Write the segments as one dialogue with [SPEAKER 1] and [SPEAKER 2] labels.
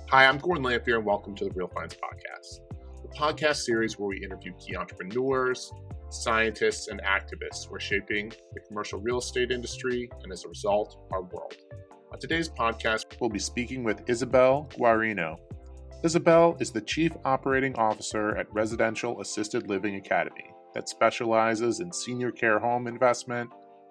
[SPEAKER 1] Hi, I'm Gordon Lamphere, and welcome to the Real Finance Podcast, the podcast series where we interview key entrepreneurs, scientists, and activists who are shaping the commercial real estate industry and, as a result, our world. On today's podcast, we'll be speaking with Isabel Guarino. Isabel is the Chief Operating Officer at Residential Assisted Living Academy that specializes in senior care home investment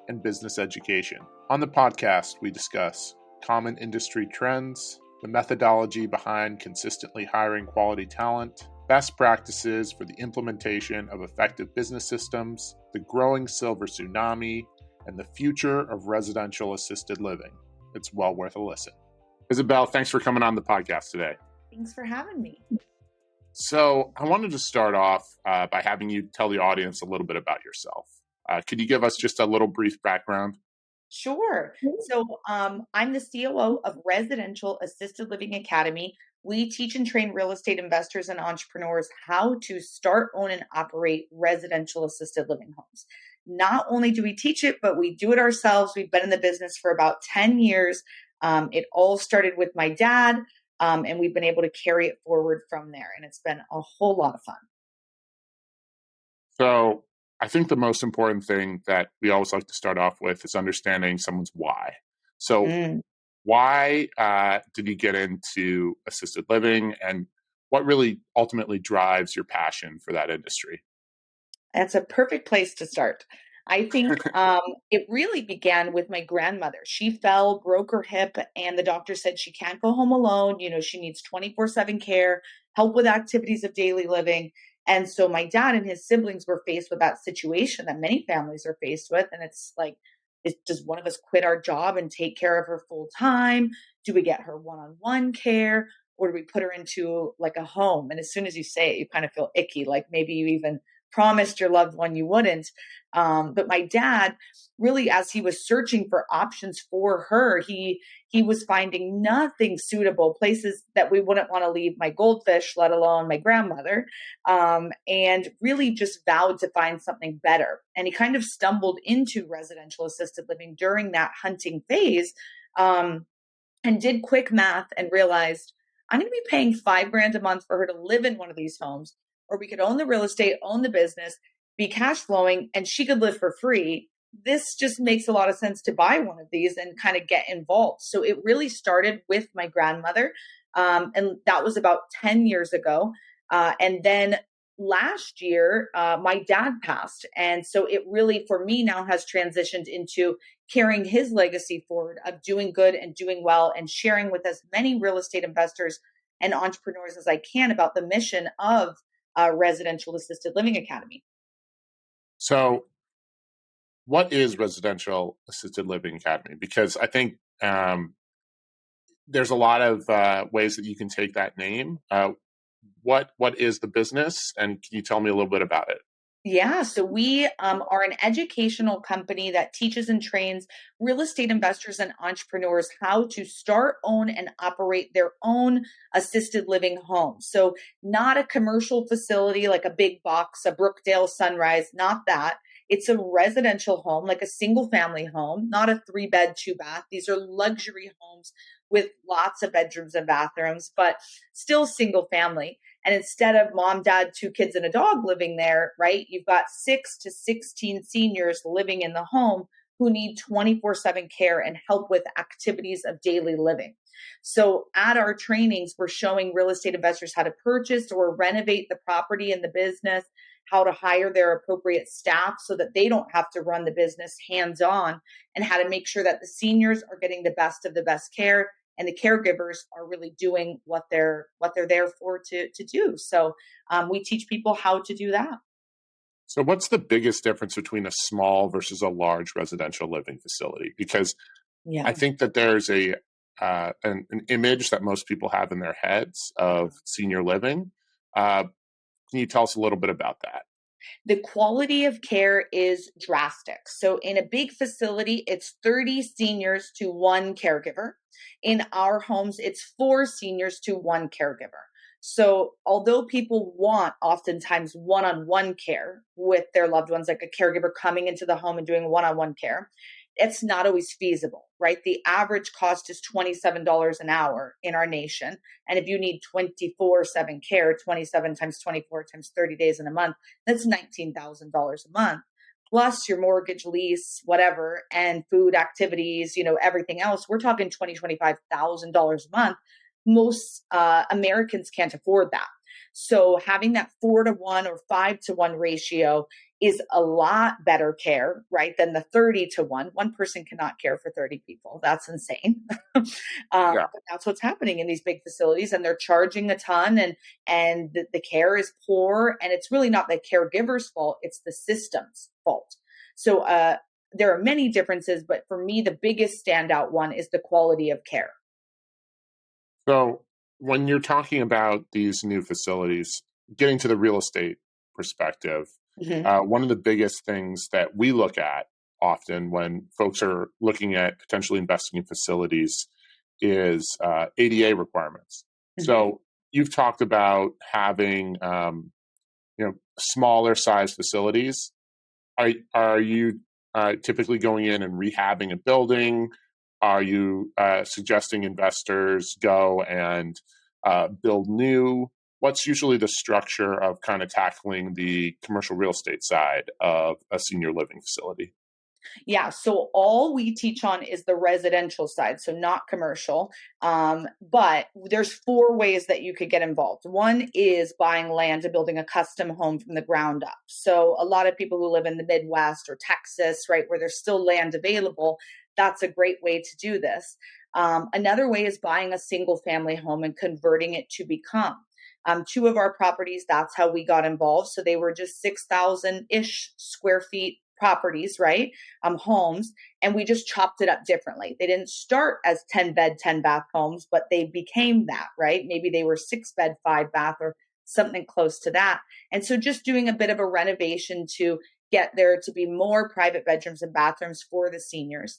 [SPEAKER 1] and business education. On the podcast, we discuss common industry trends, the methodology behind consistently hiring quality talent, best practices for the implementation of effective business systems, the growing silver tsunami, and the future of residential assisted living. It's well worth a listen. Isabel, thanks for coming on the podcast today.
[SPEAKER 2] Thanks for having me.
[SPEAKER 1] So I wanted to start off by having you tell the audience a little bit about yourself. Could you give us just a little brief background?
[SPEAKER 2] Sure. So I'm the COO of Residential Assisted Living Academy. We teach and train real estate investors and entrepreneurs how to start, own, and operate residential assisted living homes. Not only do we teach it, but we do it ourselves. We've been in the business for about 10 years. It all started with my dad, and we've been able to carry it forward from there. And it's been a whole lot of fun.
[SPEAKER 1] So I think the most important thing that we always like to start off with is understanding someone's why. So why did you get into assisted living, and what really ultimately drives your passion for that industry?
[SPEAKER 2] That's a perfect place to start. I think it really began with my grandmother. She fell, broke her hip, and the doctor said she can't go home alone. You know, she needs 24/7 care, help with activities of daily living. And so my dad and his siblings were faced with that situation that many families are faced with. And it's like, does one of us quit our job and take care of her full time? Do we get her one-on-one care? Or do we put her into like a home? And as soon as you say it, you kind of feel icky, like maybe you even promised your loved one you wouldn't. But my dad, really, as he was searching for options for her, he was finding nothing suitable, places that we wouldn't want to leave my goldfish, let alone my grandmother, and really just vowed to find something better. And he kind of stumbled into residential assisted living during that hunting phase, and did quick math and realized I'm going to be paying $5,000 a month for her to live in one of these homes, or we could own the real estate, own the business, be cash flowing, and she could live for free. This just makes a lot of sense to buy one of these and kind of get involved. So it really started with my grandmother. And that was about 10 years ago. And then last year, my dad passed. And so it really, for me now, has transitioned into carrying his legacy forward of doing good and doing well and sharing with as many real estate investors and entrepreneurs as I can about the mission of Residential Assisted Living Academy.
[SPEAKER 1] So what is Residential Assisted Living Academy? Because I think there's a lot of ways that you can take that name. What is the business, and can you tell me a little bit about it?
[SPEAKER 2] Yeah, so we are an educational company that teaches and trains real estate investors and entrepreneurs how to start, own, and operate their own assisted living home. So not a commercial facility like a big box, a Brookdale Sunrise, not that. It's a residential home, like a single family home, not a 3-bed, 2-bath. These are luxury homes with lots of bedrooms and bathrooms, but still single family. And instead of mom, dad, 2 kids, and a dog living there, right, you've got 6 to 16 seniors living in the home who need 24/7 care and help with activities of daily living. So at our trainings, we're showing real estate investors how to purchase or renovate the property and the business, how to hire their appropriate staff so that they don't have to run the business hands-on, and how to make sure that the seniors are getting the best of the best care and the caregivers are really doing what they're there for to do. So we teach people how to do that.
[SPEAKER 1] So what's the biggest difference between a small versus a large residential living facility? Because I think that there's an image that most people have in their heads of senior living. Can you tell us a little bit about that?
[SPEAKER 2] The quality of care is drastic. So in a big facility, it's 30 seniors to 1 caregiver. In our homes, it's 4 seniors to 1 caregiver. So although people want oftentimes one-on-one care with their loved ones, like a caregiver coming into the home and doing one-on-one care, it's not always feasible, right? The average cost is $27 an hour in our nation. And if you need 24/7 care, 27 times 24 times 30 days in a month, that's $19,000 a month. Plus your mortgage, lease, whatever, and food, activities, everything else. We're talking $25,000 a month. Most Americans can't afford that. So having that 4-to-1 or 5-to-1 ratio is a lot better care, right, than the 30-to-1. One person cannot care for 30 people. That's insane.
[SPEAKER 1] Yeah.
[SPEAKER 2] But that's what's happening in these big facilities, and they're charging a ton, and the care is poor, and it's really not the caregiver's fault. It's the system's fault. So there are many differences, but for me, the biggest standout one is the quality of care.
[SPEAKER 1] So when you're talking about these new facilities, getting to the real estate perspective,
[SPEAKER 2] Mm-hmm.
[SPEAKER 1] one of the biggest things that we look at often when folks are looking at potentially investing in facilities is ADA requirements.
[SPEAKER 2] Mm-hmm.
[SPEAKER 1] So you've talked about having smaller size facilities. Are you typically going in and rehabbing a building? Are you suggesting investors go and build new? What's usually the structure of kind of tackling the commercial real estate side of a senior living facility?
[SPEAKER 2] Yeah, so all we teach on is the residential side, so not commercial. But there's 4 ways that you could get involved. One is buying land and building a custom home from the ground up. So a lot of people who live in the Midwest or Texas, right, where there's still land available, that's a great way to do this. Another way is buying a single family home and converting it to become. 2 of our properties, that's how we got involved. So they were just 6,000-ish square feet properties, right? Homes, and we just chopped it up differently. They didn't start as 10 bed, 10 bath homes, but they became that, right? Maybe they were 6 bed, 5 bath, or something close to that. And so just doing a bit of a renovation to get there to be more private bedrooms and bathrooms for the seniors.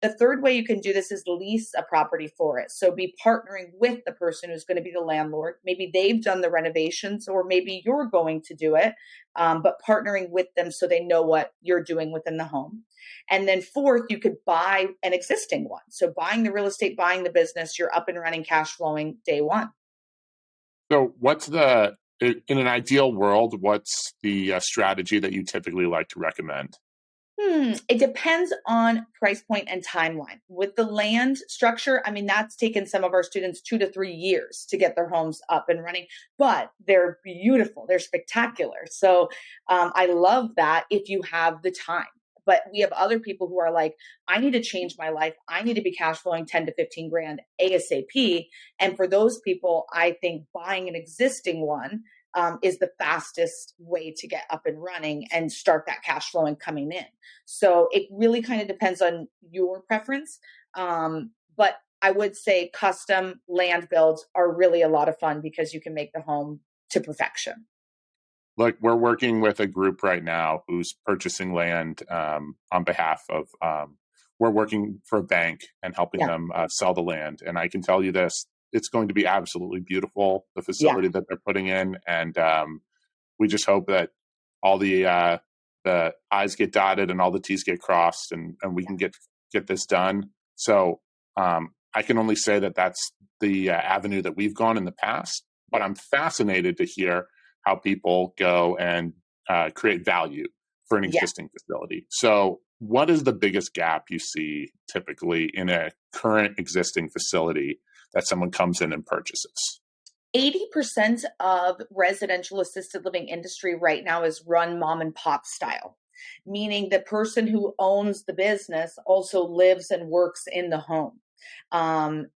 [SPEAKER 2] The third way you can do this is lease a property for it. So be partnering with the person who's going to be the landlord. Maybe they've done the renovations, or maybe you're going to do it, but partnering with them so they know what you're doing within the home. And then fourth, you could buy an existing one. So buying the real estate, buying the business, you're up and running, cash flowing day one.
[SPEAKER 1] So, in an ideal world, what's the strategy that you typically like to recommend?
[SPEAKER 2] It depends on price point and timeline. With the land structure, I mean, that's taken some of our students 2 to 3 years to get their homes up and running, but they're beautiful. They're spectacular. So I love that if you have the time. But we have other people who are like, I need to change my life. I need to be cash flowing 10 to 15 grand ASAP. And for those people, I think buying an existing one is the fastest way to get up and running and start that cash flow and coming in. So it really kind of depends on your preference. But I would say custom land builds are really a lot of fun because you can make the home to perfection.
[SPEAKER 1] Like, we're working with a group right now who's purchasing land on behalf of. We're working for a bank and helping
[SPEAKER 2] Yeah.
[SPEAKER 1] them sell the land. And I can tell you this: it's going to be absolutely beautiful, the
[SPEAKER 2] Yeah.
[SPEAKER 1] facility that they're putting in, and we just hope that all the I's get dotted and all the T's get crossed, and we can get this done. So I can only say that that's the avenue that we've gone in the past. But I'm fascinated to hear how people go and create value for an
[SPEAKER 2] Yeah.
[SPEAKER 1] existing facility. So, what is the biggest gap you see typically in a current existing facility that someone comes in and purchases?
[SPEAKER 2] 80% of residential assisted living industry right now is run mom and pop style, meaning the person who owns the business also lives and works in the home.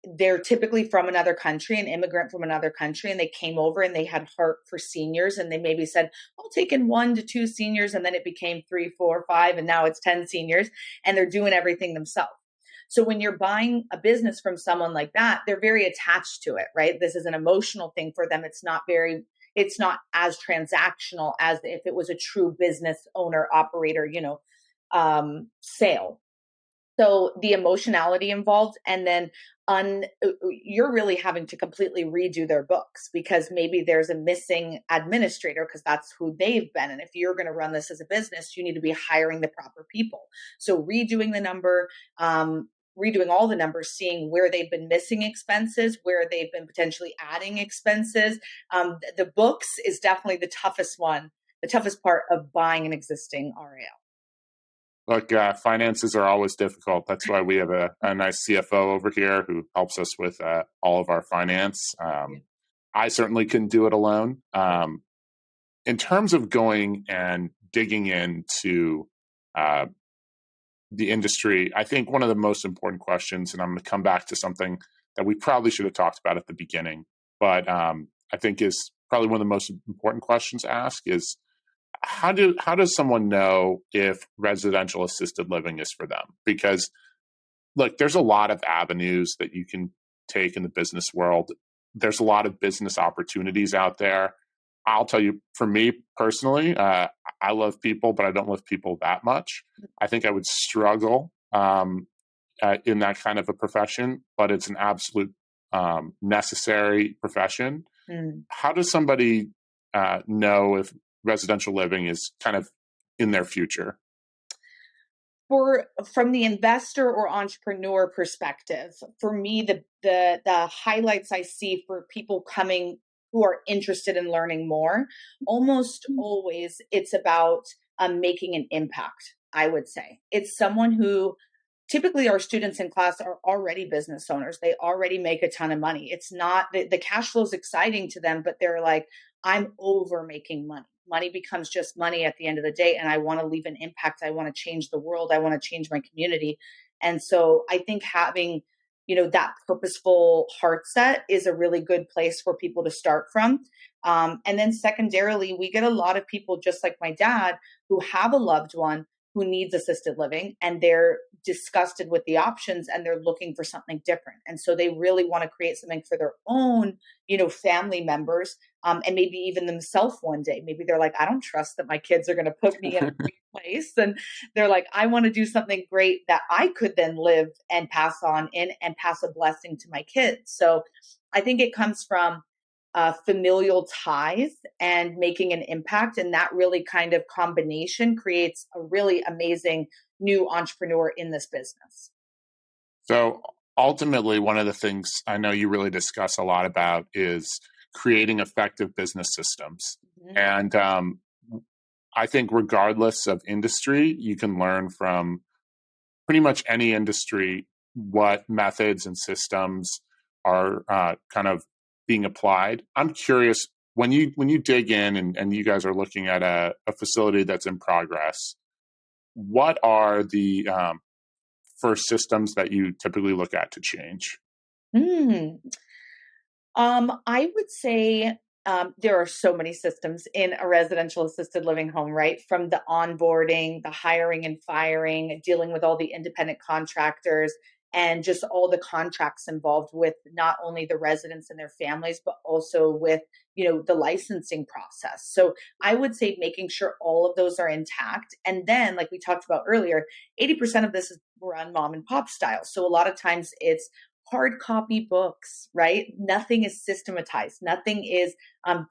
[SPEAKER 2] They're typically from another country, an immigrant from another country, and they came over and they had heart for seniors, and they maybe said, I'll take in 1 to 2 seniors, and then it became 3, 4, 5, and now it's 10 seniors, and they're doing everything themselves. So when you're buying a business from someone like that, they're very attached to it, right? This is an emotional thing for them. It's not as transactional as if it was a true business owner operator, sale. So the emotionality involved, and then you're really having to completely redo their books because maybe there's a missing administrator because that's who they've been. And if you're going to run this as a business, you need to be hiring the proper people. So redoing the number, redoing all the numbers, seeing where they've been missing expenses, where they've been potentially adding expenses. The books is definitely the toughest one, the toughest part of buying an existing RAL.
[SPEAKER 1] Look, finances are always difficult. That's why we have a nice CFO over here who helps us with all of our finance. I certainly couldn't do it alone. In terms of going and digging into the industry, I think one of the most important questions, and I'm going to come back to something that we probably should have talked about at the beginning, but I think is probably one of the most important questions to ask is, how does someone know if residential assisted living is for them? Because look, there's a lot of avenues that you can take in the business world. There's a lot of business opportunities out there. I'll tell you, for me personally, I love people, but I don't love people that much. I think I would struggle in that kind of a profession, but it's an absolute necessary profession. How does somebody know if residential living is kind of in their future?
[SPEAKER 2] From the investor or entrepreneur perspective, for me, the highlights I see for people coming who are interested in learning more, almost always it's about making an impact. I would say it's someone who, typically our students in class are already business owners. They already make a ton of money. It's not the cash flow is exciting to them, but they're like, I'm over making money. Money becomes just money at the end of the day. And I want to leave an impact. I want to change the world. I want to change my community. And so I think having, that purposeful heart set is a really good place for people to start from. And then secondarily, we get a lot of people just like my dad who have a loved one who needs assisted living and they're disgusted with the options and they're looking for something different. And so they really want to create something for their own, family members, and maybe even themselves one day. Maybe they're like, I don't trust that my kids are going to put me in a great place. And they're like, I want to do something great that I could then live and pass on in and pass a blessing to my kids. So I think it comes from familial ties and making an impact. And that really kind of combination creates a really amazing new entrepreneur in this business.
[SPEAKER 1] So ultimately, one of the things I know you really discuss a lot about is creating effective business systems. Mm-hmm. And I think regardless of industry, you can learn from pretty much any industry what methods and systems are kind of being applied. I'm curious, when you dig in and you guys are looking at a facility that's in progress, what are the first systems that you typically look at to change?
[SPEAKER 2] I would say there are so many systems in a residential assisted living home, right? From the onboarding, the hiring and firing, dealing with all the independent contractors, and just all the contracts involved with not only the residents and their families, but also with, the licensing process. So I would say making sure all of those are intact. And then, like we talked about earlier, 80% of this is run mom and pop style. So a lot of times it's hard copy books, right? Nothing is systematized. Nothing is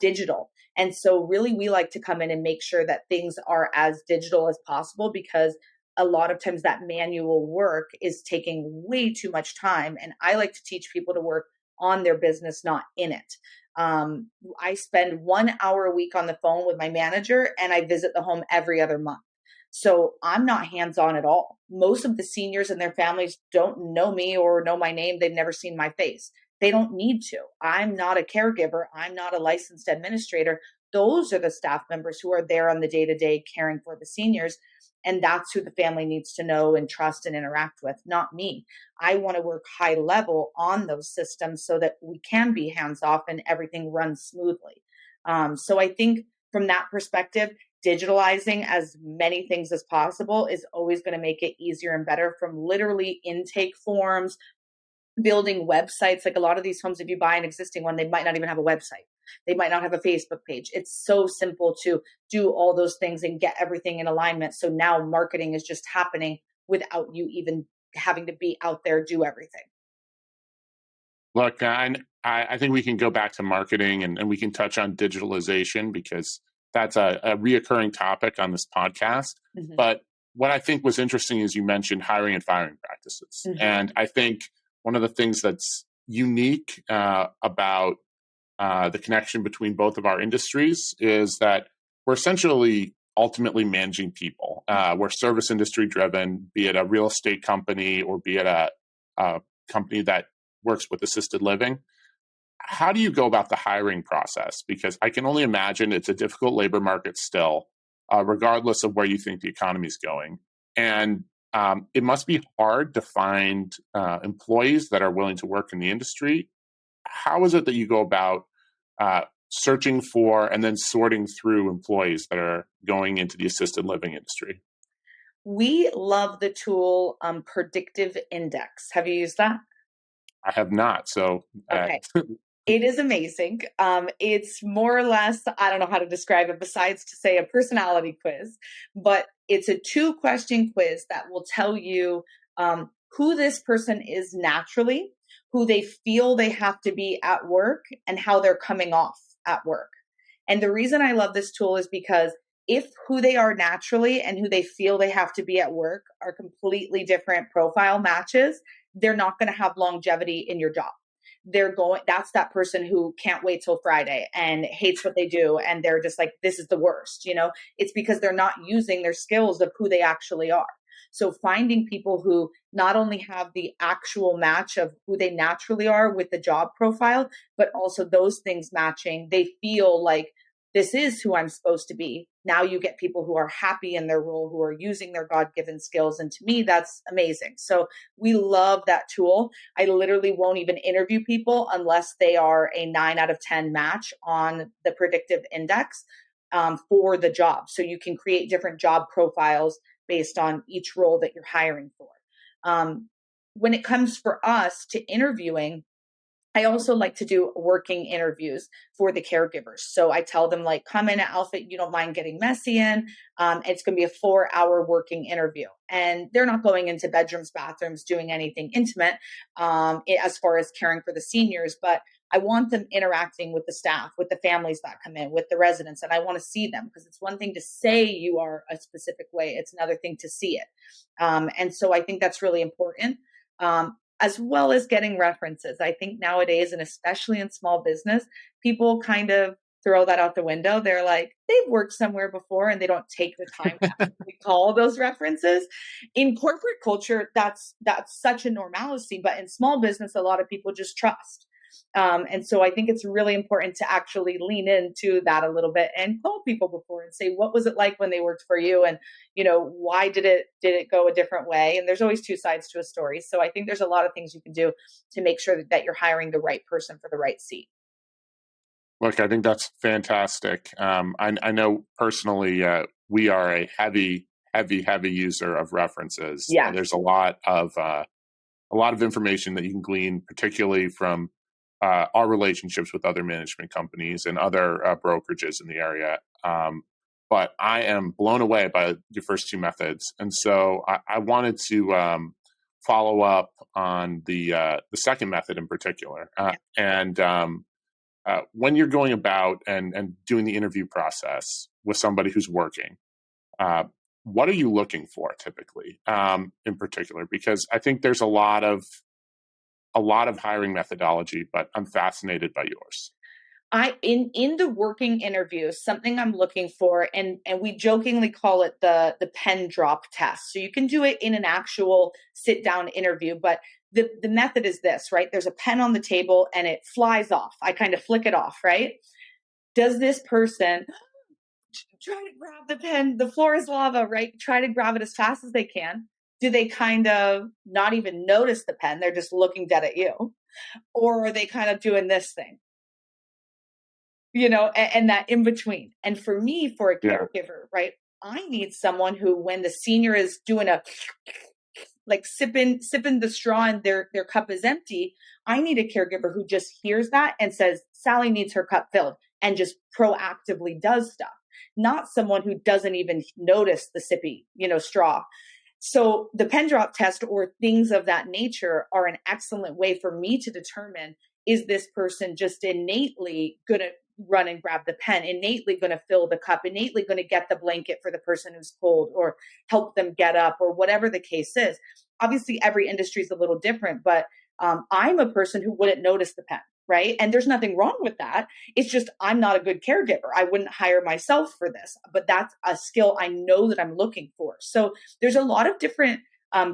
[SPEAKER 2] digital. And so really we like to come in and make sure that things are as digital as possible, because a lot of times that manual work is taking way too much time. And I like to teach people to work on their business, not in it. I spend 1 hour a week on the phone with my manager and I visit the home every other month. So I'm not hands-on at all. Most of the seniors and their families don't know me or know my name. They've never seen my face. They don't need to. I'm not a caregiver. I'm not a licensed administrator. Those are the staff members who are there on the day-to-day caring for the seniors. And that's who the family needs to know and trust and interact with, not me. I want to work high level on those systems so that we can be hands-off and everything runs smoothly. So I think from that perspective, digitalizing as many things as possible is always going to make it easier and better, from literally intake forms, building websites. Like a lot of these homes, if you buy an existing one, they might not even have a website. They might not have a Facebook page. It's so simple to do all those things and get everything in alignment. So now marketing is just happening without you even having to be out there, do everything.
[SPEAKER 1] Look, I think we can go back to marketing and we can touch on digitalization because that's a reoccurring topic on this podcast.
[SPEAKER 2] Mm-hmm.
[SPEAKER 1] But what I think was interesting is you mentioned hiring and firing practices.
[SPEAKER 2] Mm-hmm.
[SPEAKER 1] And I think one of the things that's unique about the connection between both of our industries is that we're essentially ultimately managing people. We're service industry driven, be it a real estate company or be it a company that works with assisted living. How do you go about the hiring process? Because I can only imagine it's a difficult labor market still, regardless of where you think the economy is going. And it must be hard to find employees that are willing to work in the industry. How is it that you go about searching for and then sorting through employees that are going into the assisted living industry?
[SPEAKER 2] We love the tool Predictive Index. Have you used that?
[SPEAKER 1] I have not. So
[SPEAKER 2] okay. It is amazing. It's more or less, I don't know how to describe it besides to say a personality quiz, but it's a 2-question quiz that will tell you who this person is naturally, who they feel they have to be at work, and how they're coming off at work. And the reason I love this tool is because if who they are naturally and who they feel they have to be at work are completely different profile matches, they're not going to have longevity in your job. That's that person who can't wait till Friday and hates what they do. And they're just like, this is the worst, it's because they're not using their skills of who they actually are. So finding people who not only have the actual match of who they naturally are with the job profile, but also those things matching, they feel like this is who I'm supposed to be. Now you get people who are happy in their role, who are using their God-given skills. And to me, that's amazing. So we love that tool. I literally won't even interview people unless they are a 9 out of 10 match on the predictive index for the job. So you can create different job profiles based on each role that you're hiring for. When it comes for us to interviewing, I also like to do working interviews for the caregivers. So I tell them, like, come in at outfit you don't mind getting messy in. It's going to be a 4-hour working interview. And they're not going into bedrooms, bathrooms, doing anything intimate as far as caring for the seniors. But I want them interacting with the staff, with the families that come in, with the residents. And I want to see them, because it's one thing to say you are a specific way. It's another thing to see it. And so I think that's really important. As well as getting references. I think nowadays, and especially in small business, people kind of throw that out the window. They're like, they've worked somewhere before, and they don't take the time to actually call those references. In corporate culture, that's such a normalcy, but in small business, a lot of people just trust. And so I think it's really important to actually lean into that a little bit and call people before and say, what was it like when they worked for you? And, why did it go a different way? And there's always 2 sides to a story. So I think there's a lot of things you can do to make sure that you're hiring the right person for the right seat.
[SPEAKER 1] Look, I think that's fantastic. I know personally, we are a heavy user of references.
[SPEAKER 2] Yeah.
[SPEAKER 1] There's a lot of information that you can glean, particularly from our relationships with other management companies and other brokerages in the area. But I am blown away by your first 2 methods. And so I wanted to follow up on the second method in particular. And when you're going about and doing the interview process with somebody who's working, what are you looking for typically in particular? Because I think there's a lot of hiring methodology, but I'm fascinated by yours.
[SPEAKER 2] In the working interviews, something I'm looking for, and we jokingly call it the pen drop test. So you can do it in an actual sit down interview, but the method is this, right? There's a pen on the table and it flies off. I kind of flick it off, right? Does this person try to grab the pen? The floor is lava, right? Try to grab it as fast as they can. Do they kind of not even notice the pen? They're just looking dead at you. Or are they kind of doing this thing? And that in between. And for me, for a caregiver, right, I need someone who, when the senior is doing a like sipping the straw and their cup is empty, I need a caregiver who just hears that and says, Sally needs her cup filled, and just proactively does stuff. Not someone who doesn't even notice the sippy, straw. So the pen drop test or things of that nature are an excellent way for me to determine, is this person just innately going to run and grab the pen, innately going to fill the cup, innately going to get the blanket for the person who's cold or help them get up or whatever the case is. Obviously, every industry is a little different, but I'm a person who wouldn't notice the pen. Right. And there's nothing wrong with that. It's just, I'm not a good caregiver. I wouldn't hire myself for this, but that's a skill I know that I'm looking for. So there's a lot of different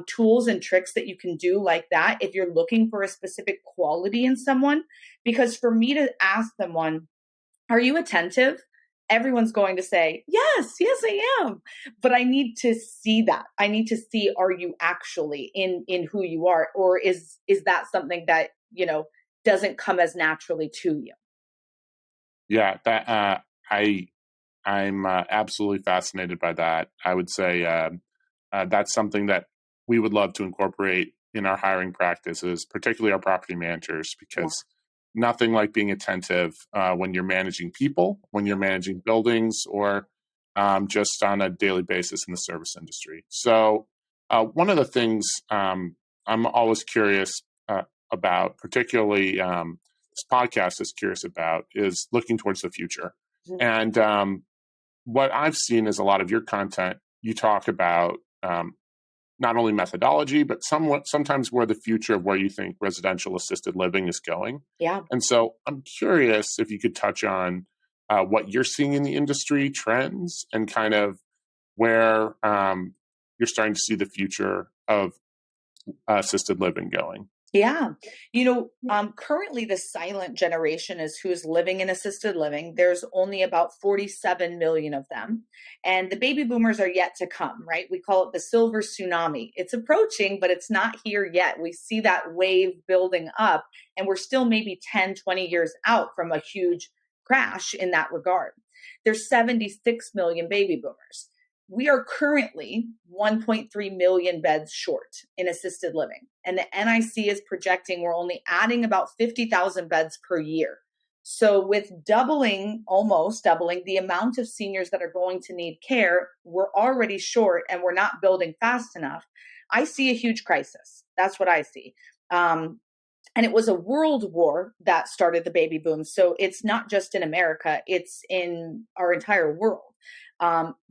[SPEAKER 2] tools and tricks that you can do like that if you're looking for a specific quality in someone. Because for me to ask someone, are you attentive? Everyone's going to say, yes, I am. But I need to see that. I need to see, are you actually in who you are? Or is that something that, doesn't come as naturally to you?
[SPEAKER 1] Yeah, that I'm absolutely fascinated by that. I would say that's something that we would love to incorporate in our hiring practices, particularly our property managers, because nothing like being attentive when you're managing people, when you're managing buildings, or just on a daily basis in the service industry. So one of the things I'm always curious about, particularly this podcast is curious about, is looking towards the future. And what I've seen is a lot of your content, you talk about not only methodology, but sometimes where the future of where you think residential assisted living is going.
[SPEAKER 2] Yeah.
[SPEAKER 1] And so I'm curious if you could touch on what you're seeing in the industry, trends, and kind of where you're starting to see the future of assisted living going.
[SPEAKER 2] Yeah. Currently the silent generation is who's living in assisted living. There's only about 47 million of them. And the baby boomers are yet to come, right? We call it the silver tsunami. It's approaching, but it's not here yet. We see that wave building up, and we're still maybe 10, 20 years out from a huge crash in that regard. There's 76 million baby boomers. We are currently 1.3 million beds short in assisted living. And the NIC is projecting we're only adding about 50,000 beds per year. So with almost doubling the amount of seniors that are going to need care, we're already short and we're not building fast enough. I see a huge crisis. That's what I see. And it was a world war that started the baby boom. So it's not just in America, it's in our entire world.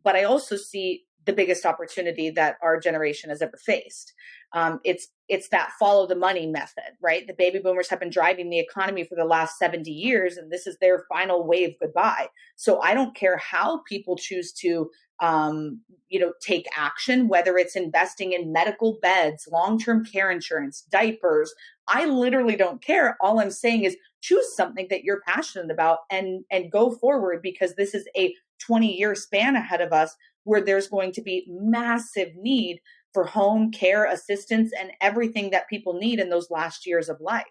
[SPEAKER 2] But I also see the biggest opportunity that our generation has ever faced. It's that follow the money method, right? The baby boomers have been driving the economy for the last 70 years, and this is their final wave goodbye. So I don't care how people choose to, take action, whether it's investing in medical beds, long-term care insurance, diapers. I literally don't care. All I'm saying is choose something that you're passionate about and go forward, because this is a 20-year span ahead of us where there's going to be massive need for home care assistance and everything that people need in those last years of life.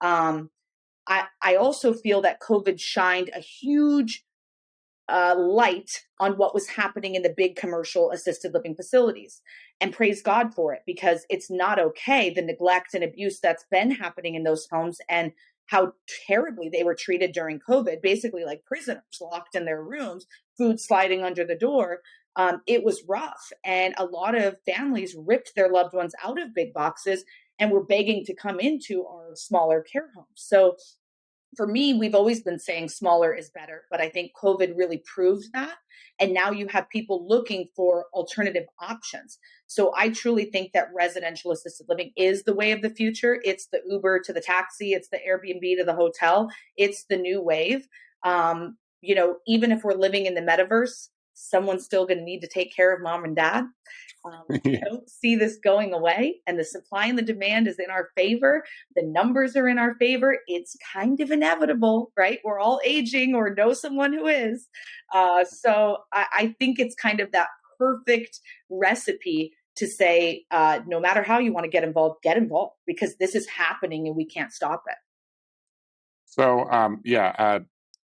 [SPEAKER 2] I also feel that COVID shined a huge light on what was happening in the big commercial assisted living facilities. And praise God for it, because it's not okay, the neglect and abuse that's been happening in those homes and how terribly they were treated during COVID, basically like prisoners locked in their rooms, food sliding under the door. It was rough. And a lot of families ripped their loved ones out of big boxes and were begging to come into our smaller care homes. So for me, we've always been saying smaller is better, but I think COVID really proved that. And now you have people looking for alternative options. So I truly think that residential assisted living is the way of the future. It's the Uber to the taxi. It's the Airbnb to the hotel. It's the new wave. Even if we're living in the metaverse, someone's still going to need to take care of mom and dad. I don't see this going away, and the supply and the demand is in our favor. The numbers are in our favor. It's kind of inevitable, right? We're all aging or know someone who is. So I think it's kind of that perfect recipe to say, no matter how you want to get involved, because this is happening and we can't stop it.
[SPEAKER 1] So,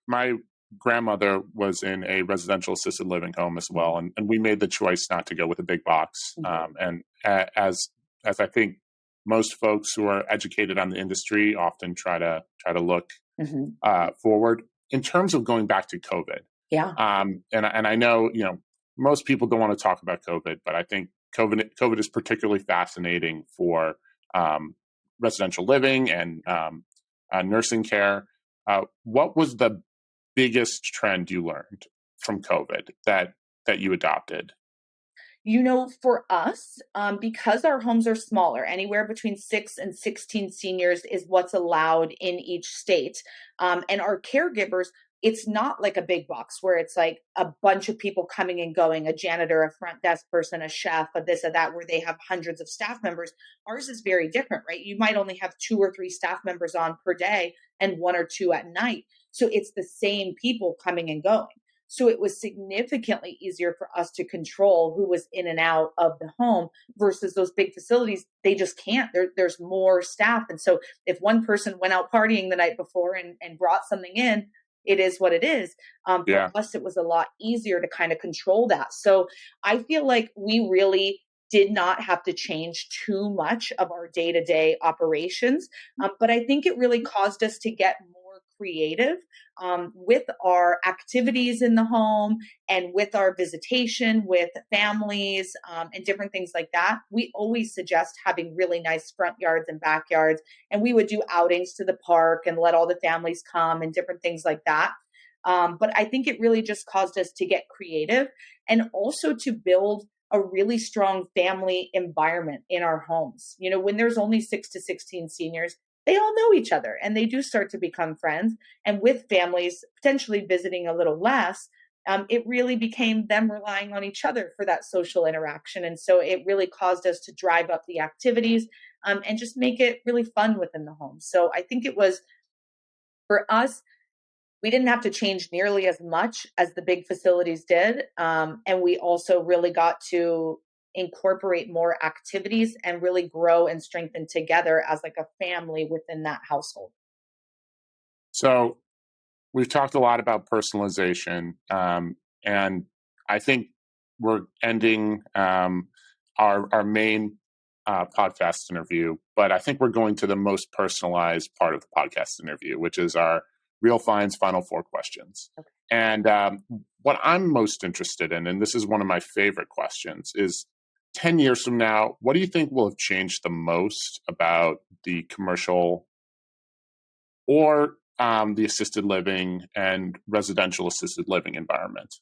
[SPEAKER 1] my grandmother was in a residential assisted living home as well, and we made the choice not to go with a big box. And as I think most folks who are educated on the industry often try to look forward in terms of going back to COVID.
[SPEAKER 2] Yeah.
[SPEAKER 1] And I know most people don't want to talk about COVID, but I think COVID is particularly fascinating for residential living and nursing care. What was the biggest trend you learned from COVID that you adopted?
[SPEAKER 2] For us, because our homes are smaller, anywhere between 6 and 16 seniors is what's allowed in each state. And our caregivers, it's not like a big box where it's like a bunch of people coming and going, a janitor, a front desk person, a chef, a this, or that, where they have hundreds of staff members. Ours is very different, right? You might only have 2 or 3 staff members on per day and 1 or 2 at night. So it's the same people coming and going. So it was significantly easier for us to control who was in and out of the home versus those big facilities. They just can't. There's more staff. And so if one person went out partying the night before and brought something in, it is what it is. For us, it was a lot easier to kind of control that. So I feel like we really did not have to change too much of our day-to-day operations. But I think it really caused us to get more creative with our activities in the home and with our visitation with families and different things like that. We always suggest having really nice front yards and backyards. And we would do outings to the park and let all the families come and different things like that. But I think it really just caused us to get creative and also to build a really strong family environment in our homes. When there's only 6 to 16 seniors, they all know each other and they do start to become friends. And with families potentially visiting a little less, it really became them relying on each other for that social interaction. And so it really caused us to drive up the activities and just make it really fun within the home. So I think it was, for us, we didn't have to change nearly as much as the big facilities did. And we also really got to incorporate more activities and really grow and strengthen together as like a family within that household.
[SPEAKER 1] So we've talked a lot about personalization, and I think we're ending our main podcast interview, but I think we're going to the most personalized part of the podcast interview, which is our Real Finds Final 4 questions. Okay. And what I'm most interested in, and this is one of my favorite questions, is 10 years from now, what do you think will have changed the most about the commercial or the assisted living and residential assisted living environment?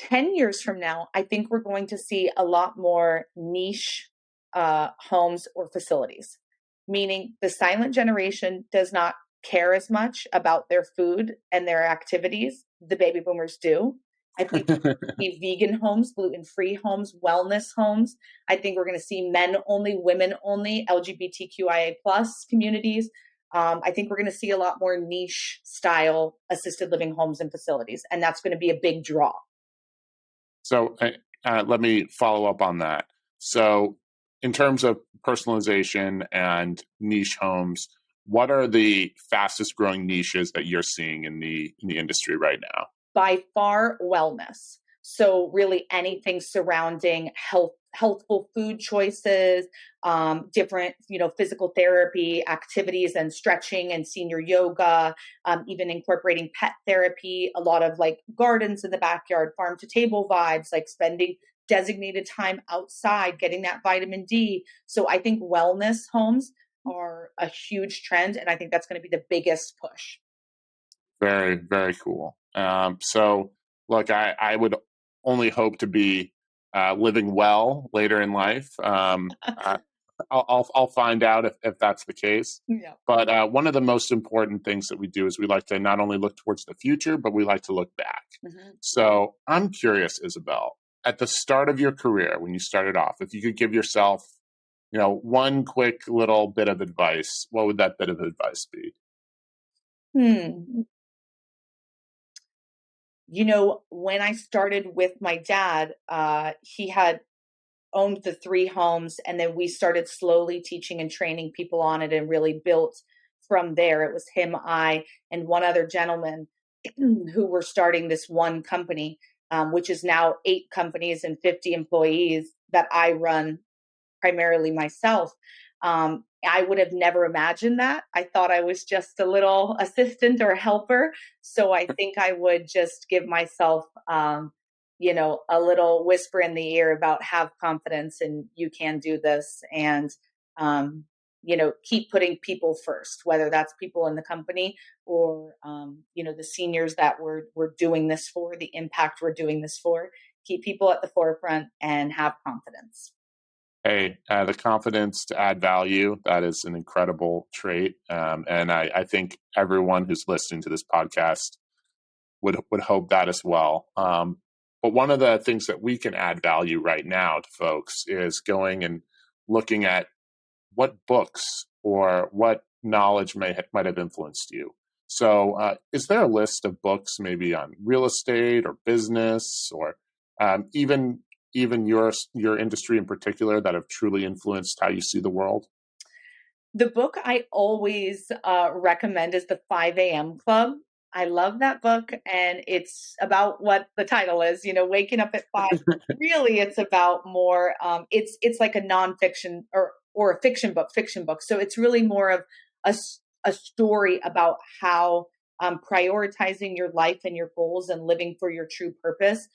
[SPEAKER 2] 10 years from now, I think we're going to see a lot more niche homes or facilities, meaning the silent generation does not care as much about their food and their activities. The baby boomers do. I think we're going to see vegan homes, gluten-free homes, wellness homes. I think we're going to see men only, women only, LGBTQIA plus communities. I think we're going to see a lot more niche style assisted living homes and facilities, and that's going to be a big draw.
[SPEAKER 1] So let me follow up on that. So in terms of personalization and niche homes, what are the fastest growing niches that you're seeing in the industry right now?
[SPEAKER 2] By far, wellness. So really anything surrounding healthful food choices, different, physical therapy activities and stretching and senior yoga, even incorporating pet therapy, a lot of like gardens in the backyard, farm to table vibes, like spending designated time outside, getting that vitamin D. So I think wellness homes are a huge trend. And I think that's going to be the biggest push.
[SPEAKER 1] Very, very cool. So look, I would only hope to be living well later in life. I'll find out if that's the case.
[SPEAKER 2] Yeah.
[SPEAKER 1] But one of the most important things that we do is we like to not only look towards the future, but we like to look back. Mm-hmm. So I'm curious, Isabel, at the start of your career, when you started off, if you could give yourself, one quick little bit of advice, what would that bit of advice be?
[SPEAKER 2] When I started with my dad, he had owned the 3 homes, and then we started slowly teaching and training people on it and really built from there. It was him, I, and one other gentleman who were starting this one company, which is now 8 companies and 50 employees that I run primarily myself. I would have never imagined that. I thought I was just a little assistant or helper. So I think I would just give myself a little whisper in the ear about have confidence and you can do this. And, keep putting people first, whether that's people in the company or, the seniors that we're doing this for, the impact we're doing this for. Keep people at the forefront and have confidence.
[SPEAKER 1] Hey, the confidence to add value, that is an incredible trait. And I think everyone who's listening to this podcast would hope that as well. But one of the things that we can add value right now to folks is going and looking at what books or what knowledge might have influenced you. So is there a list of books maybe on real estate or business or even your industry in particular that have truly influenced how you see the world?
[SPEAKER 2] The book I always recommend is The 5 a.m. Club. I love that book, and it's about what the title is, waking up at 5. Really, it's about more, it's like a nonfiction or a fiction book. So it's really more of a story about how prioritizing your life and your goals and living for your true purpose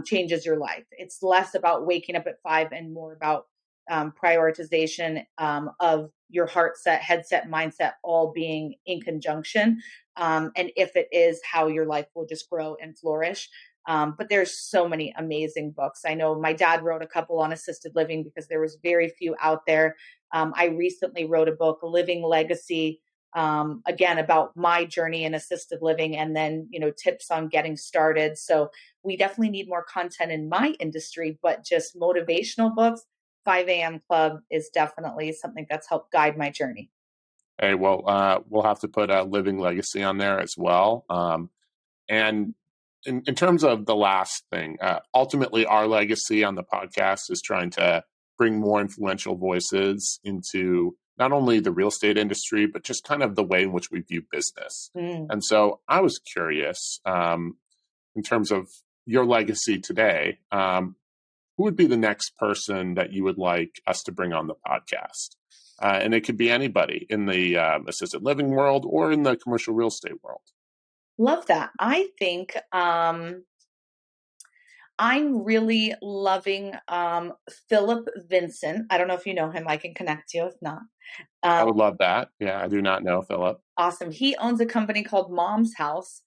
[SPEAKER 2] changes your life. It's less about waking up at 5 and more about prioritization of your heart set, headset, mindset, all being in conjunction. And if it is, how your life will just grow and flourish. But there's so many amazing books. I know my dad wrote a couple on assisted living because there was very few out there. I recently wrote a book, Living Legacy, again, about my journey in assisted living and then, tips on getting started. So we definitely need more content in my industry, but just motivational books. 5 a.m. Club is definitely something that's helped guide my journey.
[SPEAKER 1] Hey, well, we'll have to put a Living Legacy on there as well. And in terms of the last thing, ultimately our legacy on the podcast is trying to bring more influential voices into not only the real estate industry, but just kind of the way in which we view business. And so I was curious, in terms of your legacy today, who would be the next person that you would like us to bring on the podcast? And it could be anybody in the assisted living world or in the commercial real estate world.
[SPEAKER 2] Love that. I think I'm really loving Philip Vincent. I don't know if you know him. I can connect you if not.
[SPEAKER 1] I would love that. Yeah, I do not know Philip.
[SPEAKER 2] Awesome. He owns a company called Mom's House.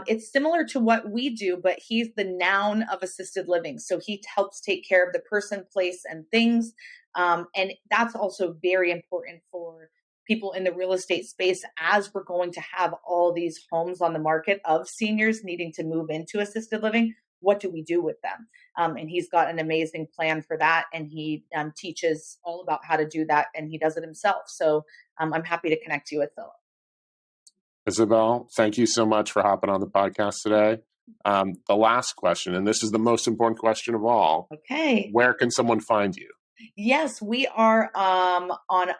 [SPEAKER 2] It's similar to what we do, but he's the noun of assisted living. So he helps take care of the person, place, and things. And that's also very important for people in the real estate space as we're going to have all these homes on the market of seniors needing to move into assisted living. What do we do with them? And he's got an amazing plan for that. And he teaches all about how to do that. And he does it himself. So I'm happy to connect you with Philip.
[SPEAKER 1] Isabel, thank you so much for hopping on the podcast today. The last question, and this is the most important question of all.
[SPEAKER 2] Okay.
[SPEAKER 1] Where can someone find you?
[SPEAKER 2] Yes, we are on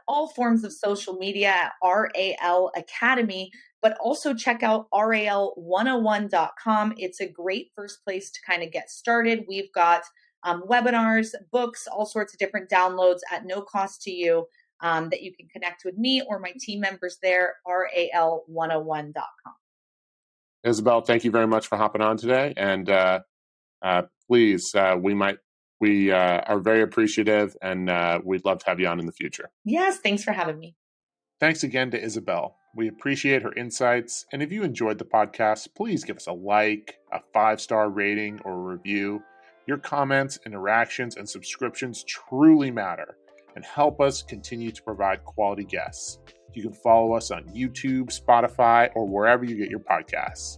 [SPEAKER 2] all forms of social media at RAL Academy, but also check out RAL101.com. It's a great first place to kind of get started. We've got webinars, books, all sorts of different downloads at no cost to you that you can connect with me or my team members there, RAL101.com.
[SPEAKER 1] Isabel, thank you very much for hopping on today. And please, we are very appreciative and we'd love to have you on in the future.
[SPEAKER 2] Yes, thanks for having me.
[SPEAKER 1] Thanks again to Isabel. We appreciate her insights. And if you enjoyed the podcast, please give us a like, a 5-star rating, or a review. Your comments, interactions, and subscriptions truly matter and help us continue to provide quality guests. You can follow us on YouTube, Spotify, or wherever you get your podcasts.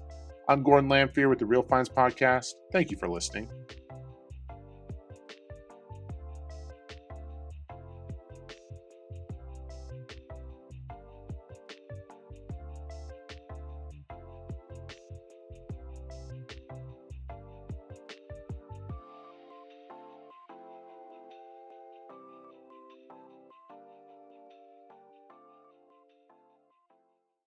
[SPEAKER 1] I'm Gordon Lamphere with the Real Finds Podcast. Thank you for listening.